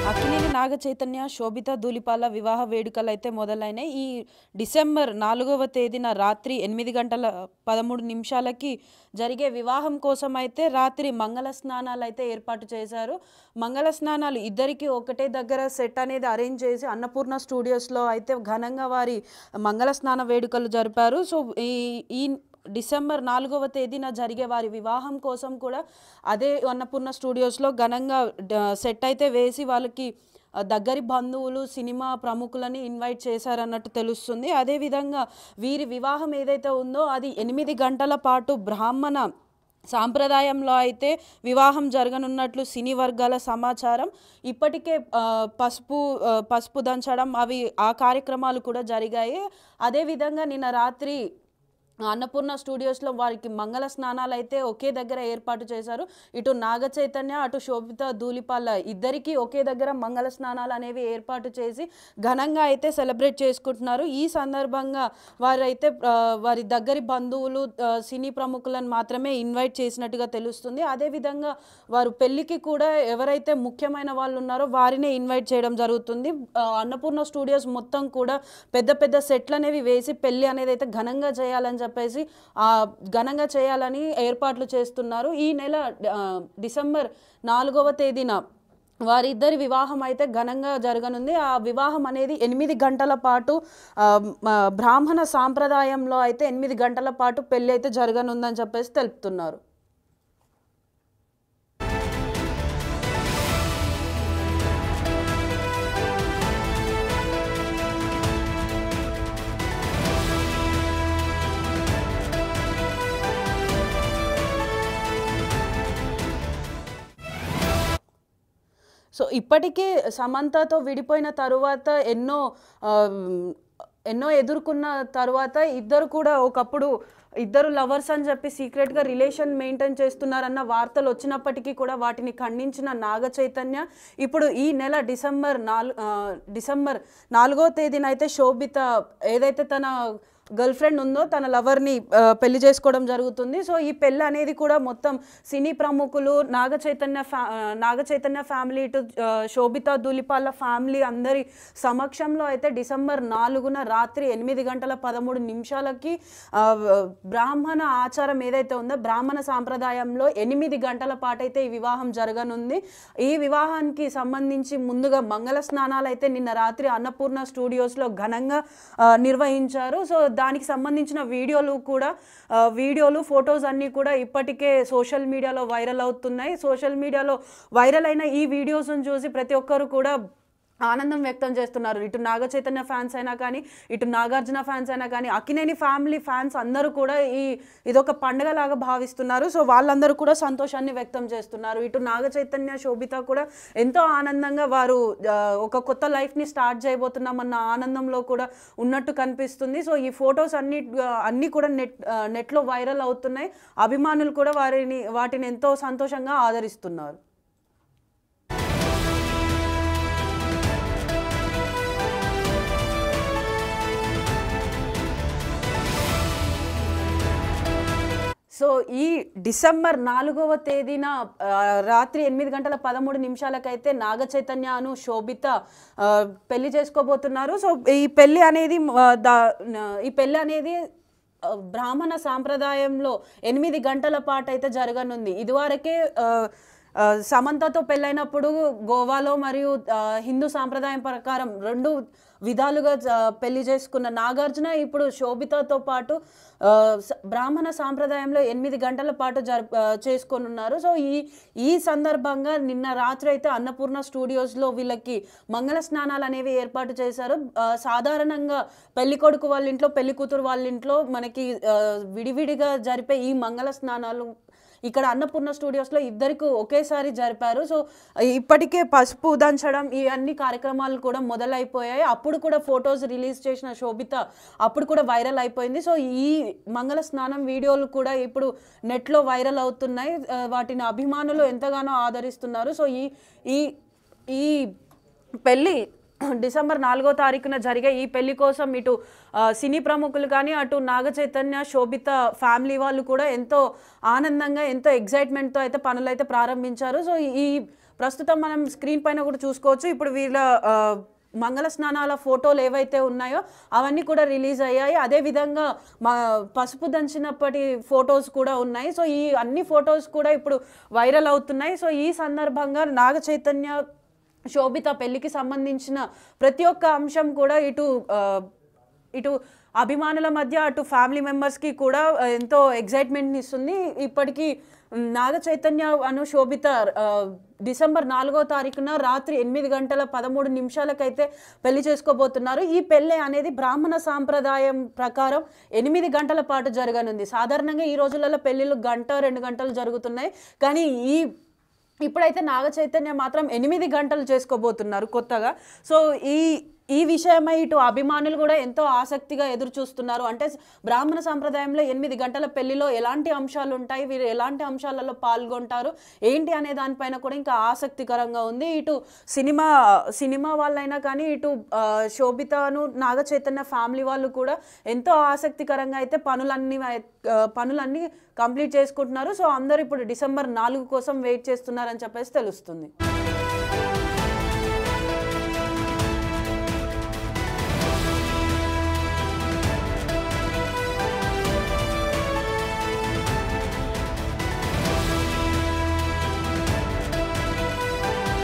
అక్కినేని నాగ చైతన్య, శోభిత ధూళిపాల వివాహ వేడుకలైతే మొదలైనాయి. ఈ డిసెంబర్ 4వ తేదీన రాత్రి 8 గంటల 13 నిమిషాలకి జరిగే వివాహం కోసమైతే రాత్రి మంగళ స్నానాలైతే ఏర్పాటు చేశారు. మంగళ స్నానాలు ఇద్దరికీ ఒకటే దగ్గర సెట్ అనేది అరేంజ్ చేసి అన్నపూర్ణ స్టూడియోస్‌లో అయితే ఘనంగా వారి మంగళ స్నాన వేడుకలు జరిపారు. సో, ఈ ఈ డిసెంబర్ 4వ తేదీన జరిగే వారి వివాహం కోసం కూడా అదే అన్నపూర్ణ స్టూడియోస్‌లో ఘనంగా సెట్ అయితే వేసి వాళ్ళకి దగ్గరి బంధువులు, సినిమా ప్రముఖులని ఇన్వైట్ చేశారన్నట్టు తెలుస్తుంది. అదేవిధంగా వీరి వివాహం ఏదైతే ఉందో అది 8 గంటల పాటు బ్రాహ్మణ సాంప్రదాయంలో అయితే వివాహం జరగనున్నట్లు సినీ వర్గాల సమాచారం. ఇప్పటికే పసుపు దంచడం ఆ కార్యక్రమాలు కూడా జరిగాయి. అదేవిధంగా నిన్న రాత్రి అన్నపూర్ణ స్టూడియోస్‌లో వారికి మంగళ స్నానాలు అయితే ఒకే దగ్గర ఏర్పాటు చేశారు. ఇటు నాగ చైతన్య, అటు శోభిత ధూళిపాల ఇద్దరికీ ఒకే దగ్గర మంగళ స్నానాలు అనేవి ఏర్పాటు చేసి ఘనంగా అయితే సెలబ్రేట్ చేసుకుంటున్నారు. ఈ సందర్భంగా వారైతే వారి దగ్గరి బంధువులు, సినీ ప్రముఖులను మాత్రమే ఇన్వైట్ చేసినట్టుగా తెలుస్తుంది. అదేవిధంగా వారు పెళ్ళికి కూడా ఎవరైతే ముఖ్యమైన వాళ్ళు ఉన్నారో వారినే ఇన్వైట్ చేయడం జరుగుతుంది. అన్నపూర్ణ స్టూడియోస్ మొత్తం కూడా పెద్ద పెద్ద సెట్లు అనేవి వేసి పెళ్ళి అనేది అయితే ఘనంగా చేయాలని చెప్పేసి ఘనంగా చేయాలని ఏర్పాట్లు చేస్తున్నారు. ఈ నెల డిసెంబర్ 4వ తేదీన వారిద్దరి వివాహం అయితే ఘనంగా జరగనుంది. ఆ వివాహం అనేది 8 గంటల పాటు బ్రాహ్మణ సాంప్రదాయంలో అయితే 8 గంటల పాటు పెళ్ళి అయితే జరగనుందని చెప్పేసి తెలుపుతున్నారు. సో, ఇప్పటికే సమంతతో విడిపోయిన తరువాత ఎన్నో ఎదుర్కొన్న తరువాత ఇద్దరు కూడా ఒకప్పుడు ఇద్దరు లవర్స్ అని చెప్పి సీక్రెట్గా రిలేషన్ మెయింటైన్ చేస్తున్నారన్న వార్తలు వచ్చినప్పటికీ కూడా వాటిని ఖండించిన నాగ చైతన్య ఇప్పుడు ఈ నెల డిసెంబర్ 4వ తేదీన అయితే శోభిత ఏదైతే తన గర్ల్ ఫ్రెండ్ ఉందో తన లవర్ని పెళ్లి చేసుకోవడం జరుగుతుంది. సో, ఈ పెళ్ళి అనేది కూడా మొత్తం సినీ ప్రముఖులు, నాగ చైతన్య ఫ్యామిలీ, ఇటు శోభిత ధూళిపాల ఫ్యామిలీ అందరి సమక్షంలో అయితే డిసెంబర్ 4న రాత్రి 8 గంటల 13 నిమిషాలకి బ్రాహ్మణ ఆచారం ఏదైతే ఉందో బ్రాహ్మణ సాంప్రదాయంలో 8 గంటల పాటు అయితే ఈ వివాహం జరగనుంది. ఈ వివాహానికి సంబంధించి ముందుగా మంగళ స్నానాలు అయితే నిన్న రాత్రి అన్నపూర్ణ స్టూడియోస్లో ఘనంగా నిర్వహించారు. సో, దానికి సంబంధించిన వీడియోలు, ఫొటోస్ అన్నీ కూడా ఇప్పటికే సోషల్ మీడియాలో వైరల్ అవుతున్నాయి. సోషల్ మీడియాలో వైరల్ అయిన ఈ వీడియోస్ను చూసి ప్రతి ఒక్కరు కూడా ఆనందం వ్యక్తం చేస్తున్నారు. ఇటు నాగ చైతన్య ఫ్యాన్స్ అయినా కానీ, ఇటు నాగార్జున ఫ్యాన్స్ అయినా కానీ, అక్కినేని ఫ్యామిలీ ఫ్యాన్స్ అందరూ కూడా ఇదొక పండుగలాగా భావిస్తున్నారు. సో, వాళ్ళందరూ కూడా సంతోషాన్ని వ్యక్తం చేస్తున్నారు. ఇటు నాగ చైతన్య, శోభిత కూడా ఎంతో ఆనందంగా వారు ఒక కొత్త లైఫ్ని స్టార్ట్ చేయబోతున్నామన్న ఆనందంలో కూడా ఉన్నట్టు కనిపిస్తుంది. సో, ఈ ఫొటోస్ అన్నీ కూడా నెట్లో వైరల్ అవుతున్నాయి. అభిమానులు కూడా వాటిని ఎంతో సంతోషంగా ఆదరిస్తున్నారు. సో, ఈ డిసెంబర్ 4వ తేదీన రాత్రి 8 గంటల 13 నిమిషాలకైతే నాగ చైతన్యను శోభిత పెళ్లి చేసుకోబోతున్నారు. సో, ఈ పెళ్లి అనేది బ్రాహ్మణ సాంప్రదాయంలో 8 గంటల పాటు అయితే జరగనుంది. ఇదివరకే సమంతతో పెళ్ళైనప్పుడు గోవాలో మరియు హిందూ సాంప్రదాయం ప్రకారం 2 విధాలుగా పెళ్లి చేసుకున్న నాగార్జున ఇప్పుడు శోభితతో పాటు బ్రాహ్మణ సాంప్రదాయంలో 8 గంటల పాటు చేసుకోనున్నారు. సో, ఈ సందర్భంగా నిన్న రాత్రి అయితే అన్నపూర్ణ స్టూడియోస్లో వీళ్ళకి మంగళ స్నానాలు అనేవి ఏర్పాటు చేశారు. సాధారణంగా పెళ్లి కొడుకు వాళ్ళ ఇంట్లో, పెళ్లి కూతురు వాళ్ళ ఇంట్లో మనకి విడివిడిగా జరిపే ఈ మంగళ స్నానాలు ఇక్కడ అన్నపూర్ణ స్టూడియోస్లో ఇద్దరికి ఒకేసారి జరిపారు. సో, ఇప్పటికే పసుపు దంచడం ఈ అన్ని కార్యక్రమాలు కూడా మొదలైపోయాయి. అప్పుడు కూడా ఫొటోస్ రిలీజ్ చేసిన శోభిత అప్పుడు కూడా వైరల్ అయిపోయింది. సో, ఈ మంగళ స్నానం వీడియోలు కూడా ఇప్పుడు నెట్లో వైరల్ అవుతున్నాయి. వాటిని అభిమానులు ఎంతగానో ఆదరిస్తున్నారు. సో, ఈ పెళ్ళి డిసెంబర్ 4వ తారీఖున జరిగే ఈ పెళ్లి కోసం ఇటు సినీ ప్రముఖులు కానీ అటు నాగ చైతన్య శోభిత ఫ్యామిలీ వాళ్ళు కూడా ఎంతో ఆనందంగా ఎంతో ఎక్సైట్మెంట్తో అయితే పనులు అయితే ప్రారంభించారు. సో ఈ ప్రస్తుతం మనం స్క్రీన్ పైన కూడా చూసుకోవచ్చు. ఇప్పుడు వీళ్ళ మంగళ స్నానాల ఫోటోలు ఏవైతే ఉన్నాయో అవన్నీ కూడా రిలీజ్ అయ్యాయి. అదేవిధంగా పసుపు దంచినప్పటి ఫొటోస్ కూడా ఉన్నాయి. సో ఈ అన్ని ఫొటోస్ కూడా ఇప్పుడు వైరల్ అవుతున్నాయి. సో ఈ సందర్భంగా నాగ చైతన్య శోభిత పెళ్లికి సంబంధించిన ప్రతి ఒక్క అంశం కూడా ఇటు అభిమానుల మధ్య అటు ఫ్యామిలీ మెంబర్స్కి కూడా ఎంతో ఎగ్జైట్మెంట్ని ఇస్తుంది. ఇప్పటికీ నాగ చైతన్య శోభిత డిసెంబర్ 4వ తారీఖున రాత్రి 8:13 పెళ్లి చేసుకోబోతున్నారు. ఈ పెళ్లి అనేది బ్రాహ్మణ సాంప్రదాయం ప్రకారం 8 గంటల పాటు జరగనుంది. సాధారణంగా ఈ రోజులలో పెళ్లిళ్ళు 1-2 గంటలు జరుగుతున్నాయి. కానీ ఇప్పుడైతే నాగ చైతన్య మాత్రం 8 గంటలు చేసుకోబోతున్నారు కొత్తగా. సో ఈ విషయమై ఇటు అభిమానులు కూడా ఎంతో ఆసక్తిగా ఎదురు చూస్తున్నారు. అంటే బ్రాహ్మణ సంప్రదాయంలో 8 గంటల పెళ్లిలో ఎలాంటి అంశాలు ఉంటాయి, వీరు ఎలాంటి అంశాలలో పాల్గొంటారు ఏంటి అనే దానిపైన కూడా ఇంకా ఆసక్తికరంగా ఉంది. ఇటు సినిమా వాళ్ళైనా కానీ ఇటు శోభితను నాగ చైతన్య ఫ్యామిలీ వాళ్ళు కూడా ఎంతో ఆసక్తికరంగా అయితే పనులన్నీ కంప్లీట్ చేసుకుంటున్నారు. సో అందరూ ఇప్పుడు డిసెంబర్ 4 కోసం వెయిట్ చేస్తున్నారని చెప్పేసి తెలుస్తుంది.